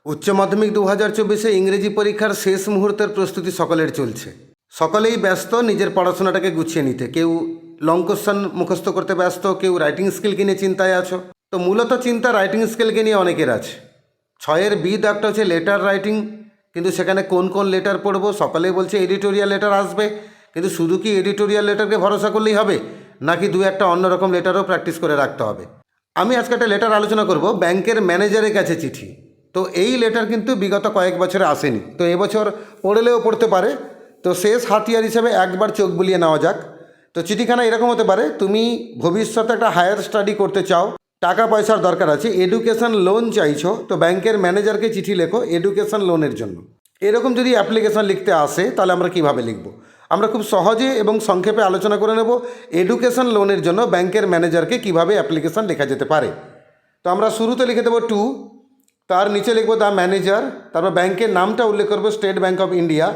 উচ্চ মাধ্যমিক 2024 ইংরেজি পরীক্ষার শেষ মুহূর্তের প্রস্তুতি সকলের চলছে। সকলেই ব্যস্ত নিজের পড়াশোনাটাকে গুছিয়ে নিতে। কেউ লং কোশ্চেন মুখস্থ করতে ব্যস্ত, কেউ রাইটিং স্কিলকে নিয়ে চিন্তায় আছো। তো মূলত চিন্তা রাইটিং স্কিলকে নিয়ে অনেকের আছে। 6-এর বি দাগটা হচ্ছে লেটার রাইটিং, কিন্তু সেখানে কোন কোন লেটার পড়বো? সকলেই বলছে এডিটোরিয়াল লেটার আসবে, কিন্তু শুধু কি এডিটোরিয়াল লেটারকে ভরসা করলেই হবে, নাকি দু একটা অন্যরকম লেটারও প্র্যাকটিস করে রাখতে হবে? আমি আজকে একটা লেটার আলোচনা করব, ব্যাংকের ম্যানেজারের কাছে চিঠি। তো এই লেটার কিন্তু বিগত কয়েক বছরে আসেনি, তো এবছর পড়লেও পড়তে পারে। তো শেষ হাতিয়ার হিসেবে একবার চোখ বুলিয়ে নেওয়া যাক। তো চিঠিখানা এরকম হতে পারে, তুমি ভবিষ্যতে একটা হায়ার স্টাডি করতে চাও, টাকা পয়সার দরকার আছে, এডুকেশন লোন চাইছো, তো ব্যাংকের ম্যানেজারকে চিঠি লেখো এডুকেশন লোনের জন্য। এরকম যদি অ্যাপ্লিকেশন লিখতে আসে তাহলে আমরা কিভাবে লিখব? আমরা খুব সহজে এবং সংক্ষেপে আলোচনা করে নেব এডুকেশন লোনের জন্য ব্যাংকের ম্যানেজারকে কিভাবে অ্যাপ্লিকেশন লেখা যেতে পারে। তো আমরা শুরুতে লিখে দেবো টু, তার নিচে লিখবো দ্য ম্যানেজার, তারপর ব্যাংকের নামটা উল্লেখ করবো স্টেট ব্যাংক অফ ইন্ডিয়া,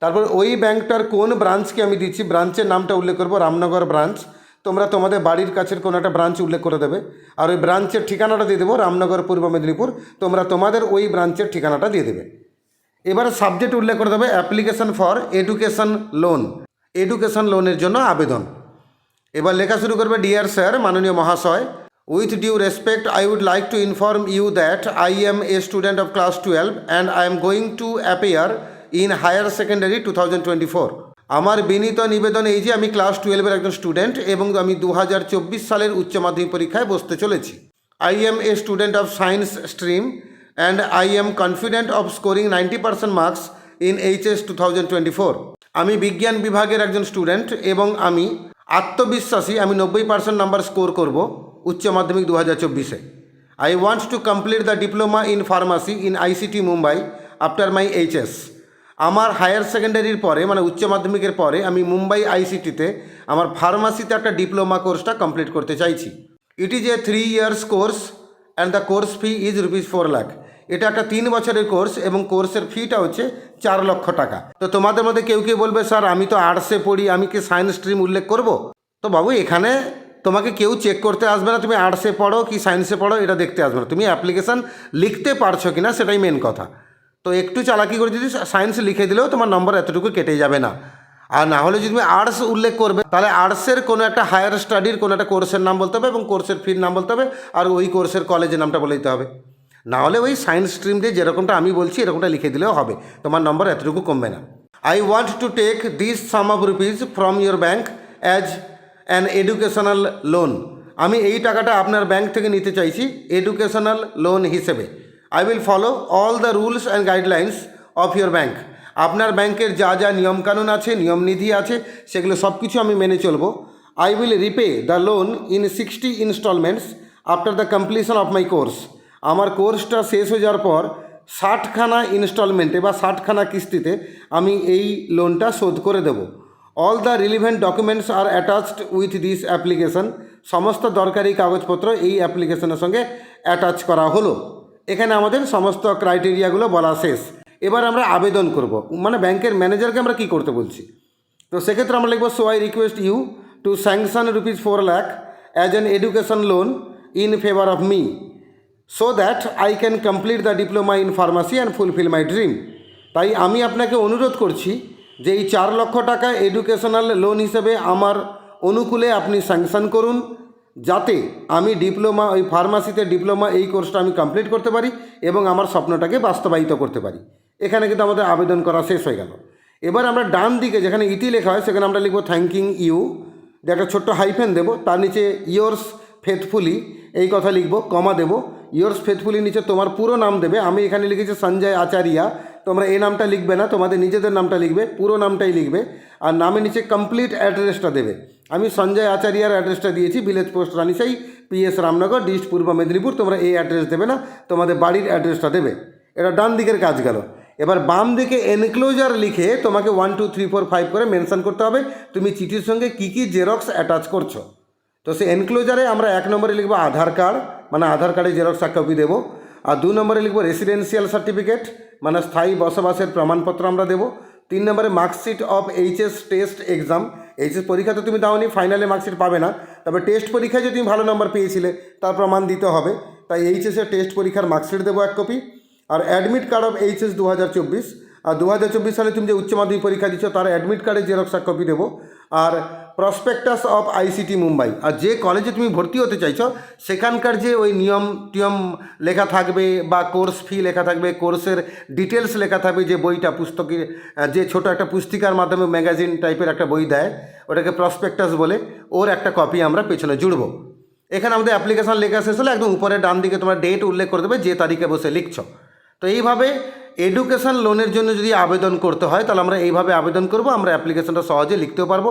তারপর ওই ব্যাংকটার কোন ব্রাঞ্চকে আমি দিচ্ছি ব্রাঞ্চের নামটা উল্লেখ করবো রামনগর ব্রাঞ্চ। তোমরা তোমাদের বাড়ির কাছের কোনো একটা ব্রাঞ্চ উল্লেখ করে দেবে, আর ওই ব্রাঞ্চের ঠিকানাটা দিয়ে দেবো রামনগর পূর্ব মেদিনীপুর। তোমরা তোমাদের ওই ব্রাঞ্চের ঠিকানাটা দিয়ে দেবে। এবার সাবজেক্ট উল্লেখ করে দেবে application for education loan, education লোনের জন্য আবেদন। এবার লেখা শুরু করবে, ডিয়ার স্যার, মাননীয় মহাশয়, with due respect I would like to inform you that I am a student of class 12 and I am going to appear in higher secondary 2024। আমার বিনীত নিবেদন এই যে আমি ক্লাস 12-এর একজন স্টুডেন্ট এবং আমি 2024 সালের উচ্চ মাধ্যমিক পরীক্ষায় বসতে চলেছি। I am a student of science stream and I am confident of scoring 90% marks in HS 2024. আমি বিজ্ঞান বিভাগের একজন স্টুডেন্ট এবং আমি আত্মবিশ্বাসী আমি 90% নাম্বার স্কোর করব উচ্চ মাধ্যমিক 2024-এ। I want to complete the diploma in pharmacy in ICT Mumbai after my HS। আমার হায়ার সেকেন্ডারির পরে মানে উচ্চ মাধ্যমিকের পরে আমি মুম্বাই আইসিটিতে আমার ফার্মাসিতে একটা ডিপ্লোমা কোর্সটা কমপ্লিট করতে চাইছি। It is a 3 years course and the course fee is ₹4 lakh. এটা একটা 3 বছরের কোর্স এবং কোর্সের ফিটা হচ্ছে 4 লক্ষ টাকা। তো তোমাদের মধ্যে কেউ কেউ বলবে, স্যার আমি তো আর্টসে পড়ি, আমি কি সায়েন্স স্ট্রিম উল্লেখ করব? তো বাবু, এখানে তোমাকে কেউ চেক করতে আসবে না তুমি আর্টসে পড়ো কি সায়েন্সে পড়ো, এটা দেখতে আসবে না। তুমি অ্যাপ্লিকেশান লিখতে পারছো কি না সেটাই মেন কথা। তো একটু চালাকি করে যদি সায়েন্স লিখে দিলেও তোমার নম্বর এতটুকু কেটে যাবে না। আর না হলে যদি তুমি আর্টস উল্লেখ করবে তাহলে আর্টসের কোনো একটা হায়ার স্টাডির কোনো একটা কোর্সের নাম বলতে হবে এবং কোর্সের ফির নাম বলতে হবে, আর ওই কোর্সের কলেজের নামটা বলে দিতে হবে। না হলে ওই সায়েন্স স্ট্রিম দিয়ে যেরকমটা আমি বলছি এরকমটা লিখে দিলেও হবে, তোমার নম্বর এতটুকু কমবে না। I want to take this sum of rupees from your bank as an educational loan. আমি এই টাকাটা আপনার ব্যাংক থেকে নিতে চাইছি এডুকেশনাল লোন হিসেবে। I will follow all the rules and guidelines of your bank. আপনার ব্যাংকের যা যা নিয়মকানুন আছে, নিয়মনিধি আছে, সেগুলো সব কিছু আমি মেনে চলবো। I will repay the loan in 60 instalments after the completion of my course. আমার কোর্সটা শেষ হয়ে যাওয়ার পর 60খানা ইনস্টলমেন্টে বা 60খানা কিস্তিতে আমি এই লোনটা শোধ করে দেব। All the relevant documents are attached with this application. সমস্ত দরকারি কাগজপত্র এই অ্যাপ্লিকেশনের সঙ্গে অ্যাটাচ করা হলো। এখানে আমাদের সমস্ত ক্রাইটেরিয়াগুলো বলা শেষ। এবার আমরা আবেদন করব, মানে ব্যাংকের ম্যানেজারকে আমরা কি করতে বলছি। তো সেক্ষেত্রে আমরা লিখব, so I request you to sanction ₹4 lakh as an education loan in favour of me so that I can complete the diploma in pharmacy and fulfil my dream. তাই আমি আপনাকে অনুরোধ করছি যে এই 4 লক্ষ টাকা এডুকেশনাল লোন হিসেবে আমার অনুকূলে আপনি স্যাংশন করুন, যাতে আমি ডিপ্লোমা ওই ফার্মাসিতে ডিপ্লোমা এই কোর্সটা আমি কমপ্লিট করতে পারি এবং আমার স্বপ্নটাকে বাস্তবায়িত করতে পারি। এখানে কিন্তু আমাদের আবেদন করা শেষ হয়ে গেল। এবার আমরা ডান দিকে যেখানে ইতি লেখা হয় সেখানে আমরা লিখব থ্যাঙ্কিং ইউ, যে একটা ছোট্ট হাইফেন দেবো, তার নিচে ইয়োর্স ফেথফুলি এই কথা লিখব, কমা দেবো। ইয়োর্স ফেথফুলি নিচে তোমার পুরো নাম দেবে। আমি এখানে লিখেছি সঞ্জয় আচারিয়া, তোমরা এই নামটা লিখবে না, তোমাদের নিজেদের নামটা লিখবে, পুরো নামটাই লিখবে। আর নামের নিচে কমপ্লিট অ্যাড্রেসটা দেবে। আমি সঞ্জয় আচারিয়ার অ্যাড্রেসটা দিয়েছি, village post Ranisai, PS Ramnagar, district Purba Medinipur. তোমরা এই অ্যাড্রেস দেবে না, তোমাদের বাড়ির অ্যাড্রেসটা দেবে। এটা ডান দিকের কাজ গেল। এবার বাম দিকে এনক্লোজার লিখে তোমাকে 1 2 3 4 5 করে মেনশন করতে হবে তুমি চিঠির সঙ্গে কী কী জেরক্স অ্যাটাচ করছো। তো সেই এনক্লোজারে আমরা 1 নম্বরে লিখবো আধার কার্ড, মানে আধার কার্ডের জেরক্স এক কপি দেবো। আর 2 নম্বরে লিখবো রেসিডেন্সিয়াল সার্টিফিকেট, মানে স্থায়ী বসবাসের প্রমাণপত্র আমরা দেবো। 3 নম্বরে marksheet of HS test exam. HS পরীক্ষা তো তুমি দাওনি, ফাইনালে মার্কশিট পাবে না, তবে টেস্ট পরীক্ষায় যদি তুমি ভালো নম্বর পেয়েছিলে তার প্রমাণ দিতে হবে, তাই HS টেস্ট পরীক্ষার মার্কশিট দেবো 1 কপি। আর অ্যাডমিট কার্ড অফ এইচএস 2024, আর 2024 সালে তুমি যে উচ্চ মাধ্যমিক পরীক্ষা দিচ্ছ তার অ্যাডমিট কার্ডের জেরক্স এক কপি দেবো, আর প্রসপেক্টাস অফ আইসিটি মুম্বাই, আর যে কলেজে তুমি ভর্তি হতে চাইছো সেখানকার যে ওই নিয়ম টিয়ম লেখা থাকবে বা কোর্স ফি লেখা থাকবে, কোর্সের ডিটেলস লেখা থাকবে, যে বইটা পুস্তকের যে ছোট একটা পুস্তিকার মাধ্যমে ম্যাগাজিন টাইপের একটা বই দেয় ওটাকে প্রসপেক্টাস বলে, ওর একটা কপি আমরা পেছনে জুড়বো। এখানে আমাদের অ্যাপ্লিকেশন লেখা শেষ হলে একদম উপরে ডান দিকে তোমরা ডেট উল্লেখ করে দেবে যে তারিখে বসে লিখছো। তো এইভাবে এডুকেশন লোনের জন্য যদি আবেদন করতে হয় তাহলে আমরা এইভাবে আবেদন করব, আমরা অ্যাপ্লিকেশনটা সহজে লিখতেও পারবো।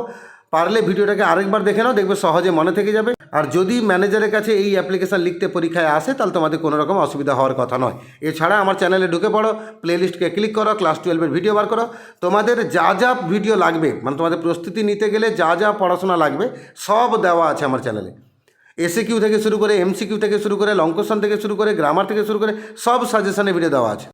পারলে ভিডিওটাকে আরেকবার দেখে নাও, দেখবে সহজে মনে থেকে যাবে। আর যদি ম্যানেজারের কাছে এই অ্যাপ্লিকেশন লিখতে পরীক্ষায় আসে তাহলে তোমাদের কোনো রকম অসুবিধা হওয়ার কথা নয়। এছাড়া আমার চ্যানেলে ঢুকে পড়ো, প্লেলিস্টকে ক্লিক করো, ক্লাস 12-এর ভিডিও বার করো, তোমাদের যা যা ভিডিও লাগবে মানে তোমাদের প্রস্তুতি নিতে গেলে যা যা পড়াশোনা লাগবে সব দেওয়া আছে আমার চ্যানেলে। এসএকিউ থেকে শুরু করে, এমসিকিউ থেকে শুরু করে, লং কোশ্চেন থেকে শুরু করে, গ্রামার থেকে শুরু করে সব সাজেশনে ভিডিও দেওয়া আছে।